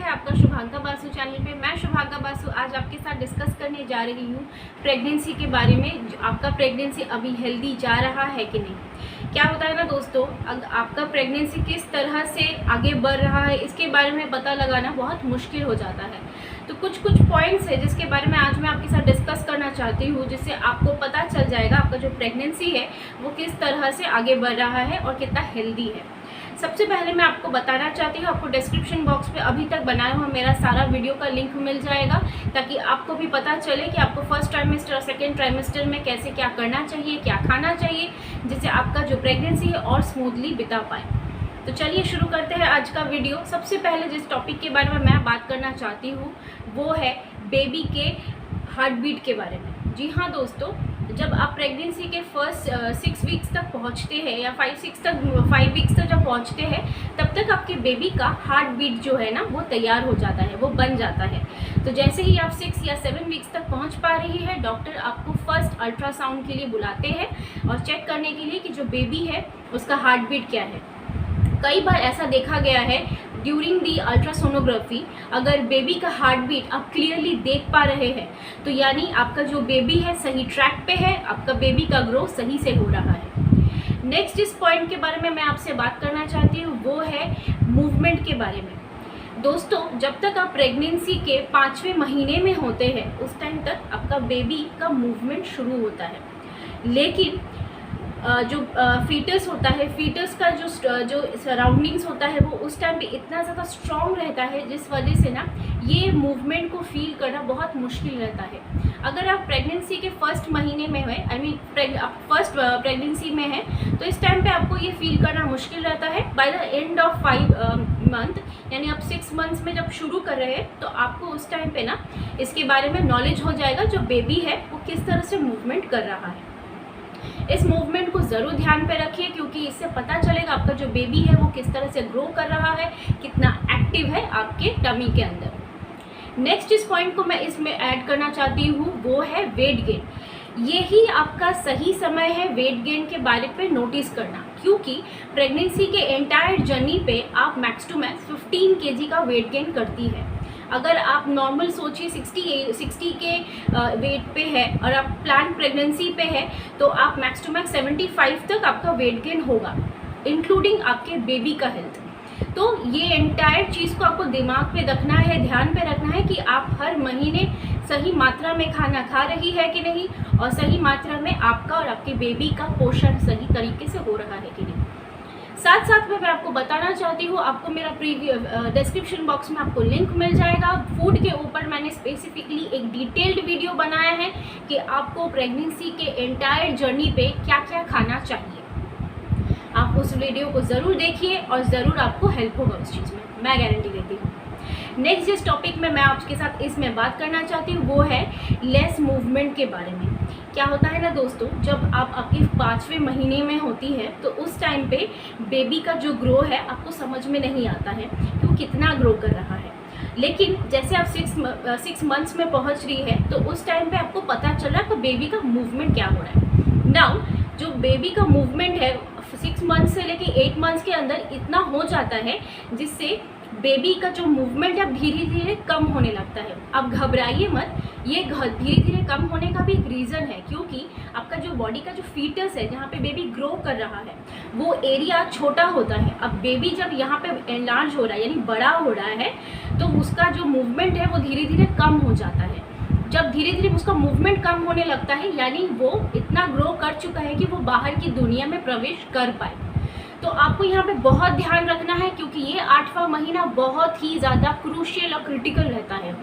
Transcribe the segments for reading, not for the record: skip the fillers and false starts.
है आपका शुभांका बासु चैनल पे। मैं शुभांका बासु आज आपके साथ डिस्कस करने जा रही हूँ प्रेगनेंसी के बारे में। आपका प्रेगनेंसी अभी हेल्दी जा रहा है कि नहीं। क्या होता है ना दोस्तों, आपका प्रेगनेंसी किस तरह से आगे बढ़ रहा है इसके बारे में पता लगाना बहुत मुश्किल हो जाता है। तो कुछ पॉइंट्स है जिसके बारे में आज मैं आपके साथ डिस्कस करना चाहती हूँ, जिससे आपको पता चल जाएगा आपका जो प्रेगनेंसी है वो किस तरह से आगे बढ़ रहा है और कितना हेल्दी है। सबसे पहले मैं आपको बताना चाहती हूँ, आपको डिस्क्रिप्शन बॉक्स पे अभी तक बनाया हुआ मेरा सारा वीडियो का लिंक मिल जाएगा, ताकि आपको भी पता चले कि आपको फर्स्ट ट्राइमेस्टर और सेकेंड ट्राइमेस्टर में कैसे क्या करना चाहिए, क्या खाना चाहिए, जिससे आपका जो प्रेगनेंसी है और स्मूथली बिता पाए। तो चलिए शुरू करते हैं आज का वीडियो। सबसे पहले जिस टॉपिक के बारे में मैं बात करना चाहती हूँ वो है बेबी के हार्ट बीट के बारे में। जी हाँ दोस्तों, जब आप प्रेगनेंसी के फर्स्ट 6 वीक्स तक पहुँचते हैं या 5 वीक्स तक जब पहुँचते हैं, तब तक आपके बेबी का हार्ट बीट जो है ना वो तैयार हो जाता है, वो बन जाता है। तो जैसे ही आप 6 या 7 वीक्स तक पहुँच पा रही है, डॉक्टर आपको फर्स्ट अल्ट्रासाउंड के लिए बुलाते हैं और चेक करने के लिए कि जो बेबी है उसका हार्ट बीट क्या है। कई बार ऐसा देखा गया है ड्यूरिंग दी अल्ट्रासोनोग्राफी, अगर बेबी का हार्ट बीट आप क्लियरली देख पा रहे हैं तो यानी आपका जो बेबी है सही ट्रैक पे है, आपका बेबी का ग्रोथ सही से हो रहा है। नेक्स्ट जिस पॉइंट के बारे में मैं आपसे बात करना चाहती हूँ वो है मूवमेंट के बारे में। दोस्तों, जब तक आप प्रेगनेंसी के 5वें महीने में होते हैं उस टाइम तक आपका बेबी का मूवमेंट शुरू होता है, लेकिन जो फीटस होता है, फीटस का जो सराउंडिंग्स होता है वो उस टाइम पे इतना ज़्यादा स्ट्रॉन्ग रहता है, जिस वजह से ना ये मूवमेंट को फील करना बहुत मुश्किल रहता है। अगर आप प्रेगनेंसी के फर्स्ट महीने में है, फर्स्ट प्रेगनेंसी में है, तो इस टाइम पे आपको ये फील करना मुश्किल रहता है। By the end of 5 month यानी आप 6 मंथ्स में जब शुरू कर रहे हैं तो आपको उस टाइम पे ना इसके बारे में नॉलेज हो जाएगा जो बेबी है वो किस तरह से मूवमेंट कर रहा है। इस मूवमेंट को ज़रूर ध्यान पे रखिए, क्योंकि इससे पता चलेगा आपका जो बेबी है वो किस तरह से ग्रो कर रहा है, कितना एक्टिव है आपके टमी के अंदर। नेक्स्ट इस पॉइंट को मैं इसमें ऐड करना चाहती हूँ वो है वेट गेन। यही आपका सही समय है वेट गेन के बारे पे नोटिस करना, क्योंकि प्रेगनेंसी के एंटायर जर्नी पे आप मैक्स टू मैक्स 15 kg का वेट गेन करती है। अगर आप नॉर्मल सोचिए 60 के वेट पे है और आप प्लान प्रेगनेंसी पे है तो आप मैक्स टू मैक्स 75 तक आपका वेट गेन होगा, इंक्लूडिंग आपके बेबी का हेल्थ। तो ये एंटायर चीज़ को आपको दिमाग पे रखना है, ध्यान पे रखना है कि आप हर महीने सही मात्रा में खाना खा रही है कि नहीं, और सही मात्रा में आपका और आपके बेबी का पोषण सही तरीके से हो रहा है कि नहीं। साथ साथ में मैं आपको बताना चाहती हूँ, आपको मेरा डिस्क्रिप्शन बॉक्स में आपको लिंक मिल जाएगा। फूड के ऊपर मैंने स्पेसिफिकली एक डिटेल्ड वीडियो बनाया है कि आपको प्रेगनेंसी के एंटायर जर्नी पे क्या क्या खाना चाहिए। आप उस वीडियो को ज़रूर देखिए और ज़रूर आपको हेल्प होगा उस चीज़ में, मैं गारंटी देती हूँ। नेक्स्ट जिस टॉपिक में मैं आपके साथ इसमें बात करना चाहती हूँ वो है लेस मूवमेंट के बारे में। क्या होता है ना दोस्तों, जब आप आपके 5वें महीने में होती है तो उस टाइम पे बेबी का जो ग्रो है आपको समझ में नहीं आता है कि वो कितना ग्रो कर रहा है। लेकिन जैसे आप 6 मंथ्स में पहुंच रही है तो उस टाइम पे आपको पता चल रहा है कि बेबी का मूवमेंट क्या हो रहा है। नाउ जो बेबी का मूवमेंट है 6 मंथ्स से लेके 8 मंथ्स के अंदर इतना हो जाता है जिससे बेबी का जो मूवमेंट है धीरे धीरे कम होने लगता है। अब घबराइए मत, ये धीरे धीरे कम होने का भी एक रीज़न है, क्योंकि आपका जो बॉडी का जो फीटस है जहाँ पे बेबी ग्रो कर रहा है वो एरिया छोटा होता है। अब बेबी जब यहाँ पे एनलार्ज हो रहा है यानी बड़ा हो रहा है तो उसका जो मूवमेंट है वो धीरे धीरे कम हो जाता है। जब धीरे धीरे उसका मूवमेंट कम होने लगता है यानी वो इतना ग्रो कर चुका है कि वो बाहर की दुनिया में प्रवेश कर पाए। तो आपको यहाँ पे बहुत ध्यान रखना है, क्योंकि ये 8वां महीना बहुत ही ज़्यादा क्रूशियल और क्रिटिकल रहता है।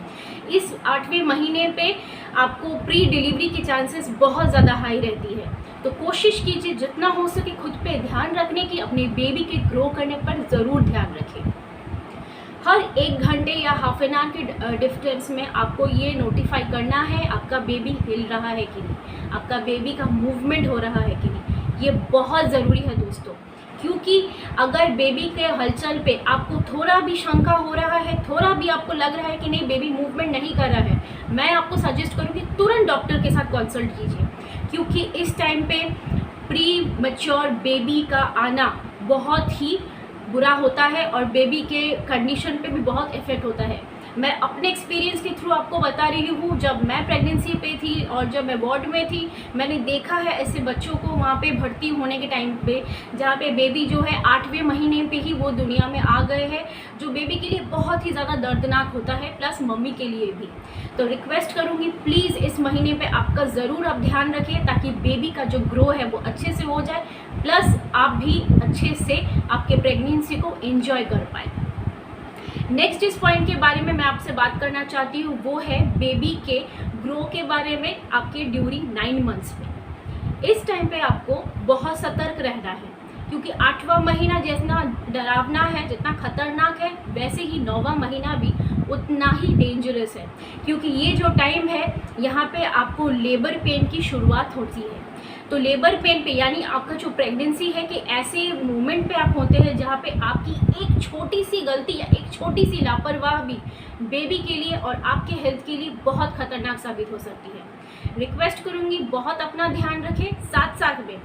इस 8वें महीने पे आपको प्री डिलीवरी की चांसेस बहुत ज़्यादा हाई रहती है। तो कोशिश कीजिए जितना हो सके खुद पे ध्यान रखने की, अपने बेबी के ग्रो करने पर ज़रूर ध्यान रखें। हर 1 घंटे या हाफ एन आवर के डिफरेंस में आपको ये नोटिफाई करना है आपका बेबी हिल रहा है कि नहीं, आपका बेबी का मूवमेंट हो रहा है कि नहीं। ये बहुत ज़रूरी है दोस्तों, क्योंकि अगर बेबी के हलचल पे आपको थोड़ा भी शंका हो रहा है, थोड़ा भी आपको लग रहा है कि नहीं बेबी मूवमेंट नहीं कर रहा है, मैं आपको सजेस्ट करूँगी तुरंत डॉक्टर के साथ कंसल्ट कीजिए, क्योंकि इस टाइम पे प्री मैच्योर बेबी का आना बहुत ही बुरा होता है और बेबी के कंडीशन पे भी बहुत इफ़ेक्ट होता है। मैं अपने एक्सपीरियंस के थ्रू आपको बता रही हूँ, जब मैं प्रेगनेंसी पे थी और जब मैं वार्ड में थी, मैंने देखा है ऐसे बच्चों को वहाँ पे भर्ती होने के टाइम पे, जहाँ पे बेबी जो है 8वें महीने पे ही वो दुनिया में आ गए हैं, जो बेबी के लिए बहुत ही ज़्यादा दर्दनाक होता है, प्लस मम्मी के लिए भी। तो रिक्वेस्ट करूँगी प्लीज़ इस महीने पे आपका ज़रूर आप ध्यान रखें, ताकि बेबी का जो ग्रो है वो अच्छे से हो जाए, प्लस आप भी अच्छे से आपके प्रेगनेंसी को एंजॉय कर पाए। नेक्स्ट इस पॉइंट के बारे में मैं आपसे बात करना चाहती हूँ, वो है बेबी के ग्रो के बारे में आपके ड्यूरिंग 9 मंथ्स में। इस टाइम पे आपको बहुत सतर्क रहना है, क्योंकि 8वां महीना जितना डरावना है, जितना खतरनाक है, वैसे ही 9वां महीना भी उतना ही डेंजरस है, क्योंकि ये जो टाइम है यहाँ पे आपको लेबर पेन की शुरुआत होती है। तो लेबर पेन पे यानी आपका जो प्रेगनेंसी है कि ऐसे मोमेंट पे आप होते हैं जहाँ पे आपकी एक छोटी सी गलती या एक छोटी सी लापरवाह भी बेबी के लिए और आपके हेल्थ के लिए बहुत खतरनाक साबित हो सकती है। रिक्वेस्ट करूँगी बहुत अपना ध्यान रखें। साथ साथ में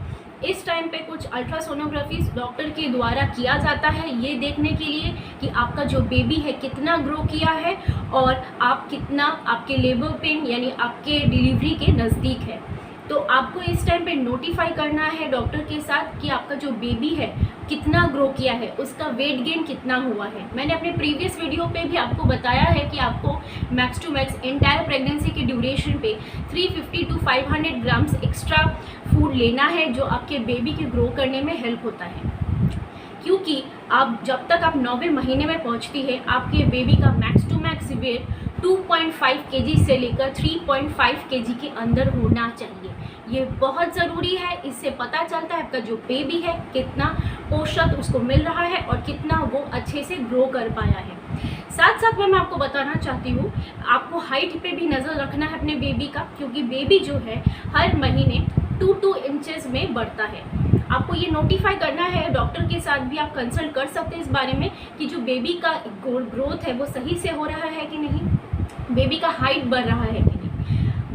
इस टाइम पे कुछ अल्ट्रासोनोग्राफी डॉक्टर के द्वारा किया जाता है, ये देखने के लिए कि आपका जो बेबी है कितना ग्रो किया है और आप कितना आपके लेबर पेन यानी आपके डिलीवरी के नज़दीक है। तो आपको इस टाइम पे नोटिफाई करना है डॉक्टर के साथ कि आपका जो बेबी है कितना ग्रो किया है, उसका वेट गेन कितना हुआ है। मैंने अपने प्रीवियस वीडियो पे भी आपको बताया है कि आपको max to max entire pregnancy के ड्यूरेशन पे 350 to 500 ग्राम्स एक्स्ट्रा फूड लेना है, जो आपके बेबी के ग्रो करने में हेल्प होता है। क्योंकि आप जब तक आप 9वें महीने में पहुंचती है, आपके बेबी का max to max weight 2.5 kg से लेकर 3.5 kg के अंदर होना चाहिए। ये बहुत ज़रूरी है। इससे पता चलता है आपका जो बेबी है कितना पोषक उसको मिल रहा है और कितना वो अच्छे से ग्रो कर पाया है। साथ साथ में मैं आपको बताना चाहती हूँ, आपको हाइट पे भी नज़र रखना है अपने बेबी का, क्योंकि बेबी जो है हर महीने 2 इंचेस में बढ़ता है। आपको ये नोटिफाई करना है, डॉक्टर के साथ भी आप कंसल्ट कर सकते हैं इस बारे में कि जो बेबी का ग्रोथ है वो सही से हो रहा है कि नहीं, बेबी का हाइट बढ़ रहा है कि नहीं।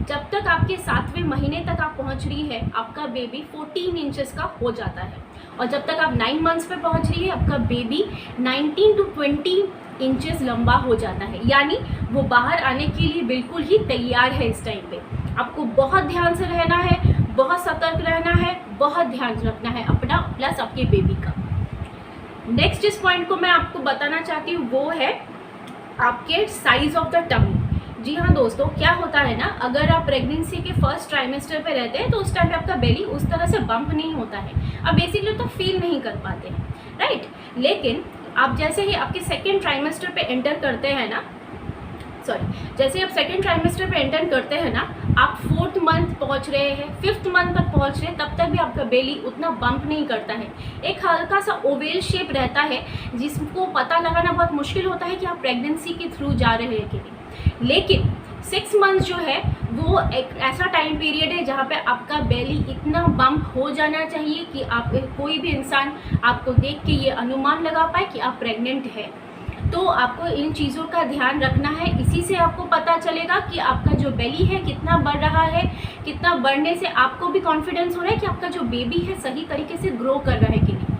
जब तक आपके 7वें महीने तक आप पहुंच रही है, आपका बेबी 14 इंचेस का हो जाता है, और जब तक आप 9 मंथ्स पे पहुंच रही है, आपका बेबी 19 to 20 इंचेस लंबा हो जाता है, यानी वो बाहर आने के लिए बिल्कुल ही तैयार है। इस टाइम पे आपको बहुत ध्यान से रहना है, बहुत सतर्क रहना है, बहुत ध्यान रखना है अपना प्लस आपके बेबी का। नेक्स्ट इस पॉइंट को मैं आपको बताना चाहती हूँ, वो है आपके साइज ऑफ द टमी। जी हाँ दोस्तों, क्या होता है ना, अगर आप प्रेगनेंसी के फर्स्ट ट्राइमेस्टर पे रहते हैं तो उस टाइम पे आपका बेली उस तरह से बम्प नहीं होता है, आप बेसिकली तो फील नहीं कर पाते हैं, राइट। लेकिन आप जैसे ही आपके सेकेंड ट्राइमेस्टर पे एंटर करते हैं ना, जैसे आप सेकेंड ट्राइमेस्टर पे एंटर करते हैं ना, आप 4th मंथ पहुंच रहे हैं, 5th मंथ तक पहुंच रहे हैं, तब तक भी आपका बेली उतना बम्प नहीं करता है। एक हल्का सा ओवेल शेप रहता है, जिसको पता लगाना बहुत मुश्किल होता है कि आप प्रेगनेंसी के थ्रू जा रहे हैं कि नहीं। लेकिन 6 मंथ जो है वो एक ऐसा टाइम पीरियड है जहाँ पे आपका बेली इतना बम्प हो जाना चाहिए कि आप कोई भी इंसान आपको देख के ये अनुमान लगा पाए कि आप प्रेग्नेंट है। तो आपको इन चीज़ों का ध्यान रखना है। इसी से आपको पता चलेगा कि आपका जो बेली है कितना बढ़ रहा है, कितना बढ़ने से आपको भी कॉन्फिडेंस हो रहा है कि आपका जो बेबी है सही तरीके से ग्रो कर रहा है कि नहीं।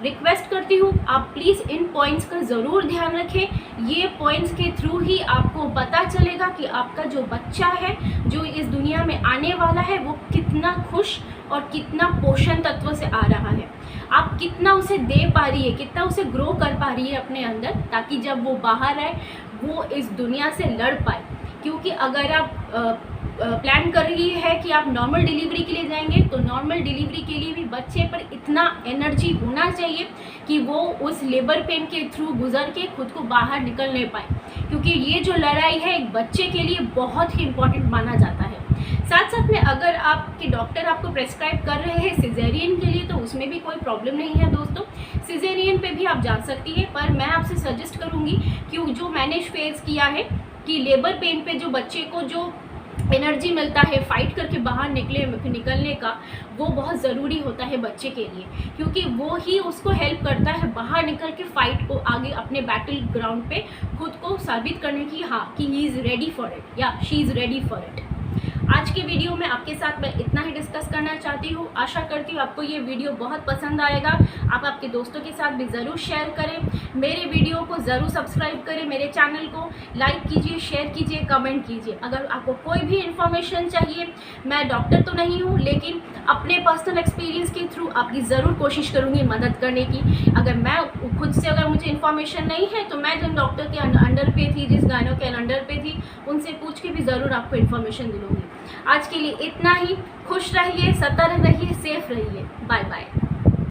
रिक्वेस्ट करती हूँ आप प्लीज़ इन पॉइंट्स का ज़रूर ध्यान रखें। ये पॉइंट्स के थ्रू ही आपको पता चलेगा कि आपका जो बच्चा है जो इस दुनिया में आने वाला है वो कितना खुश और कितना पोषण तत्व से आ रहा है, आप कितना उसे दे पा रही है, कितना उसे ग्रो कर पा रही है अपने अंदर, ताकि जब वो बाहर आए वो इस दुनिया से लड़ पाए। क्योंकि अगर आप प्लान कर रही है कि आप नॉर्मल डिलीवरी के लिए जाएंगे तो नॉर्मल डिलीवरी के लिए भी बच्चे पर इतना एनर्जी होना चाहिए कि वो उस लेबर पेन के थ्रू गुजर के खुद को बाहर निकल नहीं पाए। क्योंकि ये जो लड़ाई है एक बच्चे के लिए बहुत ही इम्पोर्टेंट माना जाता है। साथ साथ में अगर आपके डॉक्टर आपको प्रेस्क्राइब कर रहे हैं सिजेरियन के लिए तो उसमें भी कोई प्रॉब्लम नहीं है दोस्तों, सिजेरियन पे भी आप जा सकती है। पर मैं आपसे सजेस्ट करूँगी कि जो मैंने फेस किया है कि लेबर पेन पे जो बच्चे को जो एनर्जी मिलता है फाइट करके बाहर निकलने का, वो बहुत ज़रूरी होता है बच्चे के लिए, क्योंकि वो ही उसको हेल्प करता है बाहर निकल के फाइट को आगे अपने बैटल ग्राउंड पे खुद को साबित करने की, हाँ कि he is ready for it या she is ready for it. आज के वीडियो में आपके साथ मैं इतना ही डिस्कस करना चाहती हूँ। आशा करती हूँ आपको ये वीडियो बहुत पसंद आएगा। आप आपके दोस्तों के साथ भी ज़रूर शेयर करें, मेरे वीडियो को ज़रूर सब्सक्राइब करें, मेरे चैनल को लाइक कीजिए, शेयर कीजिए, कमेंट कीजिए। अगर आपको कोई भी इन्फॉर्मेशन चाहिए, मैं डॉक्टर तो नहीं हूँ लेकिन अपने पर्सनल एक्सपीरियंस के थ्रू आपकी ज़रूर कोशिश करूँगी मदद करने की। अगर मैं खुद से अगर मुझे इन्फॉर्मेशन नहीं है तो मैं जिन डॉक्टर के अंडर पे थी, जिस गायनो के अंडर पे थी, उनसे पूछ के भी ज़रूर आपको इन्फॉर्मेशन दिलूँगी। आज के लिए इतना ही। खुश रहिए, सतर्क रहिए, सेफ रहिए। Bye bye.